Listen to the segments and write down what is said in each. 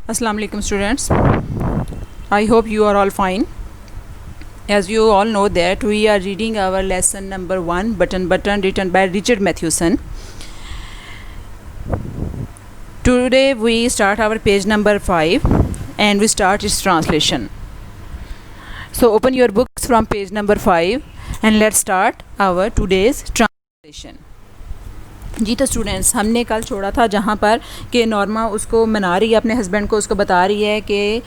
Assalamu alaikum students. I hope you are all fine. As you all know that we are reading our lesson number 1, Button written by Richard Matheson. Today we start our page number 5 and we start its translation. So open your books from page number 5 and let's start our today's translation. जी तो students, हमने कल छोड़ा था जहाँ पर कि Norma उसको मना रही है, अपने हस्बैंड को उसको बता रही है कि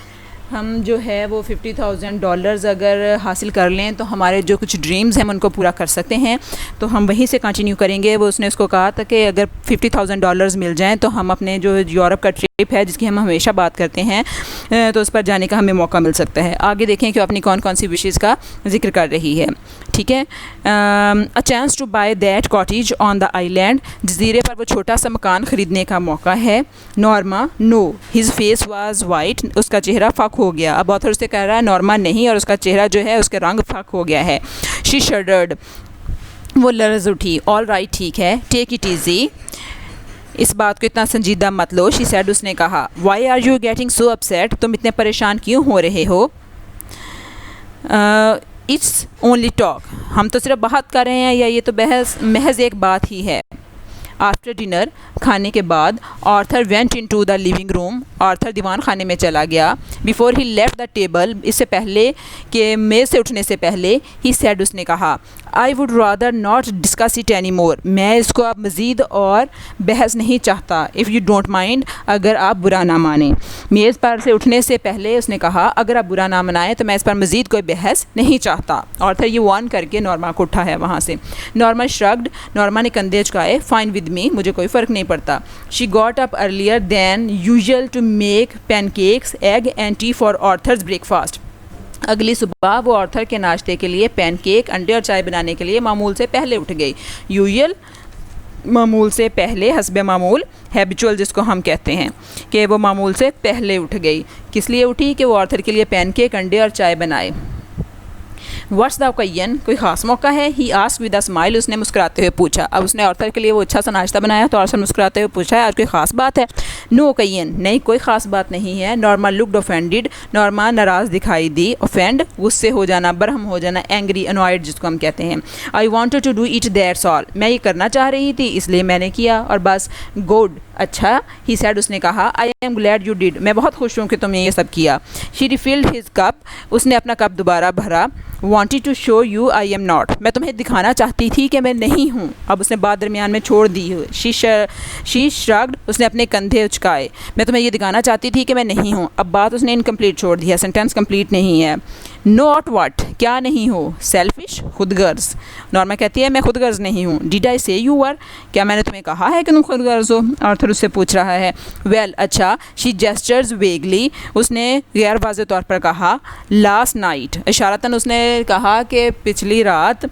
हम जो है वो $50,000 अगर हासिल कर लें तो हमारे जो कुछ ड्रीम्स हैं हम उनको पूरा कर सकते हैं। तो हम वहीं से कंटिन्यू करेंगे। वो उसने उसको कहा था कि अगर $50,000 मिल जाएं तो हम अपने जो यूरोप का ट्रिप है जिसकी हम हमेशा बात करते हैं तो उस पर जाने का हमें मौका मिल सकता है। आगे देखें कि अपनी कौन कौन सी विशेज़ का जिक्र कर रही है। ठीक है, a chance to buy that cottage on the island, जजीरे पर वो छोटा सा मकान ख़रीदने का मौका है। Norma, no, his face was white, उसका चेहरा फ़क हो गया। अब ऑथर उससे कह रहा है नॉर्मा नहीं, और उसका चेहरा जो है उसके रंग फ़क हो गया है। शी शडर्ड, वो लर्ज़ उठी। ऑल राइट, ठीक है, टेक इट ईजी, इस बात को इतना संजीदा मत लो। शी सैड, उसने कहा। Why are you getting so upset, तुम इतने परेशान क्यों हो रहे हो। इट्स ओनली टॉक, हम तो सिर्फ बात कर रहे हैं, या ये तो महज एक बात ही है। आफ्टर डिनर, खाने के बाद, Arthur went in to the living room, Arthur दीवान खाने में चला गया। Before he left the table, इससे पहले कि मेज़ से उठने से पहले, ही सैड, उसने कहा। I would rather not discuss it any more, मैं इसको अब मज़ीद और बहस नहीं चाहता। इफ़ यू डोंट माइंड, अगर आप बुरा ना माने। मेज़ पर से उठने से पहले उसने कहा अगर आप बुरा ना मनाएं तो मैं इस पर मज़ीद कोई बहस नहीं चाहता। आर्थर ये वार्न करके नॉर्मा को उठा है वहाँ से। नॉर्मा श्रग्ड, नॉर्मा ने कंधे झुकाए। फाइन विद मी, मुझे कोई फ़र्क नहीं पड़ता। She got up earlier than usual to make pancakes, egg and tea for Arthur's breakfast. अगली सुबह वो आर्थर के नाश्ते के लिए पैनकेक, अंडे और चाय बनाने के लिए मामूल से पहले उठ गई। यूजुअल, मामूल से पहले, हस्बे मामूल, हैबिचुअल जिसको हम कहते हैं, कि वो मामूल से पहले उठ गई। किस लिए उठी? कि वो आर्थर के लिए पैनकेक, अंडे और चाय बनाए। व्हाट्स द ओकेजन, कोई ख़ास मौका है? He asked with a smile, उसने मुस्कुराते हुए पूछा। अब उसने आर्थर के लिए वो अच्छा सा नाश्ता बनाया तो आर्थर मुस्कुराते हुए पूछा है आज कोई ख़ास बात है? नो ओकेजन, नहीं कोई ख़ास बात नहीं है। नॉर्मा लुक्ड ऑफेंडेड, नॉर्मा नाराज़ दिखाई दी। ऑफेंड, गुस्से हो जाना, बरहम हो जाना। एंग्री, अनॉयड जिसको हम कहते हैं। I wanted to do it, that's all, मैं ये करना चाह रही थी इसलिए मैंने किया और बस। गुड, अच्छा। ही सैड, उसने कहा। I am glad you did, मैं बहुत खुश हूँ कि तुमने ये सब किया। शी रिफिल्ड हिज कप, उसने अपना कप दोबारा भरा। wanted to show you I am not, मैं तुम्हें दिखाना चाहती थी कि मैं नहीं हूँ। अब उसने बात दरमियान में छोड़ दी। शी श्रग्ड, उसने अपने कंधे उचकाए। मैं तुम्हें ये दिखाना चाहती थी कि मैं नहीं हूँ। अब बात उसने इनकम्प्लीट छोड़ दी है, सेंटेंस कंप्लीट नहीं है। नॉट व्हाट, क्या नहीं हो? सेल्फिश, खुदगर्ज। नॉर्मा कहती है मैं खुदगर्ज नहीं हूँ। डिड आई से यू वर, क्या मैंने तुम्हें कहा है कि तुम खुदगर्ज हो? आर्थर उससे पूछ रहा है। वेल, अच्छा। शी जेस्चर्स वेगली, उसने गैर वाज़ेह तौर पर कहा। लास्ट नाइट, इशारतन उसने कहा कि पिछली रात।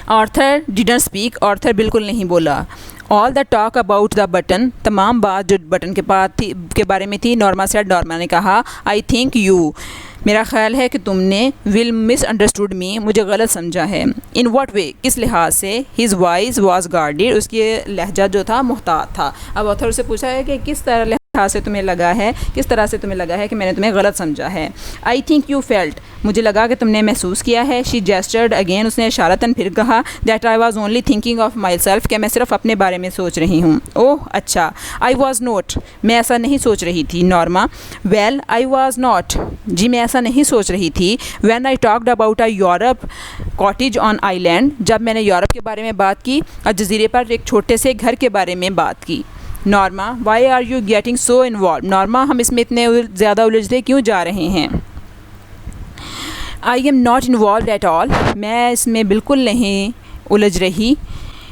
आर्थर डिडंट स्पीक, आर्थर बिल्कुल नहीं बोला। All the talk about the button, तमाम बात जो बटन के बारे में थी। नॉर्मा से, नॉर्मा ने कहा। आई थिंक यू, मेरा ख्याल है कि तुमने विल मिस अंडरस्टूड मी, मुझे गलत समझा है। इन वट वे, किस लिहाज से? हिज वॉइस वॉज गार्डेड, उसके लहजा जो था मुहतात था। अब ऑथर उससे पूछा है कि किस तरह से तुम्हें लगा है, किस तरह से तुम्हें लगा है कि मैंने तुम्हें गलत समझा है। आई थिंक यू फेल्ट, मुझे लगा कि तुमने महसूस किया है। शी जेस्चर्ड अगेन, उसने इशारतन फिर कहा। That I was only thinking of my self, कि मैं सिर्फ अपने बारे में सोच रही हूँ। ओह अच्छा। आई वॉज नॉट, मैं ऐसा नहीं सोच रही थी। Norma, well I was not, जी मैं ऐसा नहीं सोच रही थी। When I talked about a Europe cottage on island, जब मैंने यूरोप के बारे में बात की और जजीरे पर एक छोटे से घर के बारे में बात की। Norma, why are you getting so involve, Norma हम इसमें इतने ज़्यादा उलझते क्यों जा रहे हैं? I am not involve at all, मैं इसमें बिल्कुल नहीं उलझ रही।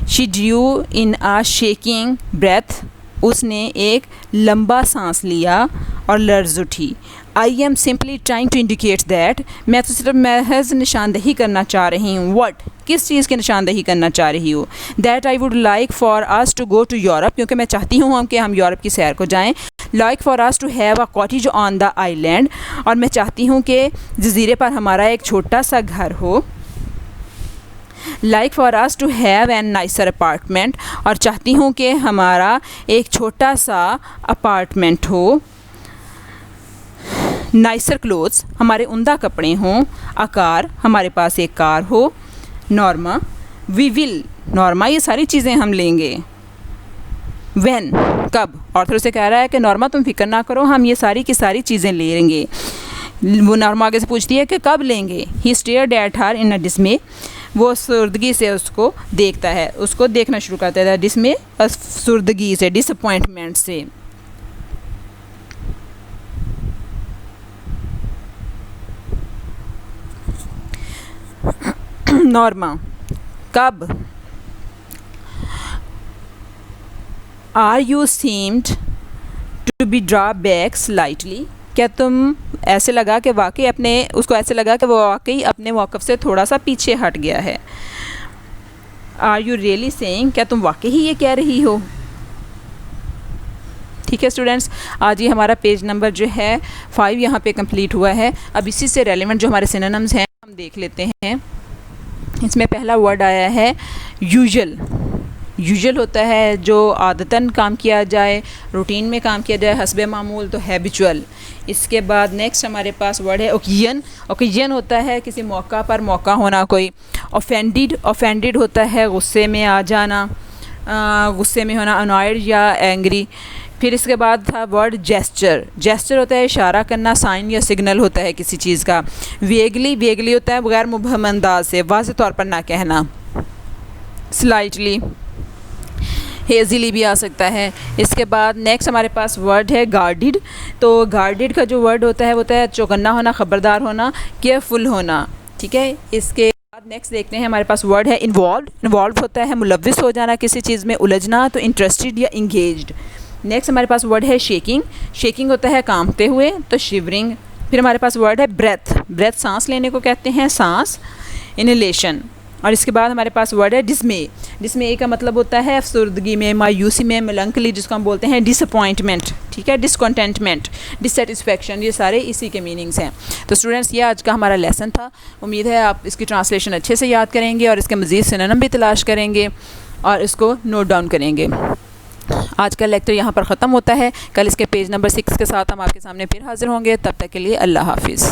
She drew in a shaking breath, उसने एक लंबा सांस लिया और लर्ज उठी। I am simply trying to indicate that, मैं तो सिर्फ महज निशानदही करना चाह रही हूँ। वट, किस चीज़ की निशानदही करना चाह रही हूँ? That I would like for us to go to Europe, क्योंकि मैं चाहती हूँ कि हम यूरोप की सैर को जाएँ। Like for us to have a cottage on the island, और मैं चाहती हूँ कि जजीरे पर हमारा एक छोटा सा घर हो। Like for us to have an nicer apartment, और चाहती हूँ कि हमारा एक छोटा सा अपार्टमेंट हो। नाइसर क्लोथ्स, हमारे उम्दा कपड़े हों। अ कार, हमारे पास एक कार हो। नॉर्मा, वी विल, नॉर्मा ये सारी चीज़ें हम लेंगे। व्हेन, कब, ऑथर उसे कह रहा है कि नॉर्मा तुम फिक्र ना करो, हम ये सारी की सारी चीज़ें ले लेंगे। वो नॉर्मा आगे से पूछती है कि कब लेंगे। ही स्टेयर्ड एट हर इन अ डिस्मे, वो सुर्दगी से उसको देखता है, उसको देखना शुरू करता है। डिस्मे, सुर्दगी से, डिसअपॉइंटमेंट से। नॉर्मा, कब। Are you seemed to be draw back slightly, क्या तुम ऐसे लगा कि वाकई अपने, उसको ऐसे लगा कि वो वाकई अपने मौक़िफ़ से थोड़ा सा पीछे हट गया है। आर यू रियली सेइंग, क्या तुम वाकई ही ये कह रही हो। ठीक है स्टूडेंट्स, आज ये हमारा पेज नंबर जो है 5 यहाँ पे कंप्लीट हुआ है। अब इसी से रेलेवेंट जो हमारे सिनोनिम्स हैं हम देख लेते हैं। इसमें पहला वर्ड आया है यूजुअल। यूजुअल होता है जो आदतन काम किया जाए, रूटीन में काम किया जाए, हस्बे मामूल, तो हैबिचुअल। इसके बाद नेक्स्ट हमारे पास वर्ड है ओकेजन। ओकेजन होता है किसी मौका पर मौका होना कोई। ऑफेंडेड, ऑफेंडेड होता है गुस्से में आ जाना, गुस्से में होना, अनॉयड या एंग्री। फिर इसके बाद था वर्ड जेस्चर। जेस्चर होता है इशारा करना, साइन या सिग्नल होता है किसी चीज़ का। वेगली, वेगली होता है बगैर मुबहम अंदाज से, वाज़ेह तौर पर ना कहना। स्लाइटली, हेज़िली भी आ सकता है। इसके बाद नेक्स्ट हमारे पास वर्ड है गार्डिड। तो गार्डिड का जो वर्ड होता है चौकन्ना होना, ख़बरदार होना, केयरफुल होना। ठीक है, इसके बाद नेक्स्ट देखते हैं हमारे पास वर्ड है इन्वॉल्व। इन्वॉल्व होता है मुलव्विस हो जाना, किसी चीज़ में उलझना, तो इंटरेस्टेड या इंगेज्ड। नेक्स्ट हमारे पास वर्ड है शेकिंग। शेकिंग होता है कांपते हुए, तो शिवरिंग। फिर हमारे पास वर्ड है ब्रेथ। ब्रेथ सांस लेने को कहते हैं, सांस, इनहेलेशन। और इसके बाद हमारे पास वर्ड है डिसमे। डिसमे का मतलब होता है अफसुर्दगी में, मायूसी में, मेलंकली, जिसको हम बोलते हैं डिसअपॉइंटमेंट। ठीक है, डिसकंटेंटमेंट, डिससेटिस्फेक्शन, ये सारे इसी के मीनिंग्स हैं। तो स्टूडेंट्स, ये आज का हमारा लेसन था। उम्मीद है आप इसकी ट्रांसलेशन अच्छे से याद करेंगे और इसके मज़ीद सिनोनिम भी तलाश करेंगे और इसको नोट डाउन करेंगे। आज का लेक्चर यहाँ पर ख़त्म होता है। कल इसके पेज नंबर 6 के साथ हम आपके सामने फिर हाज़िर होंगे। तब तक के लिए अल्लाह हाफिज़।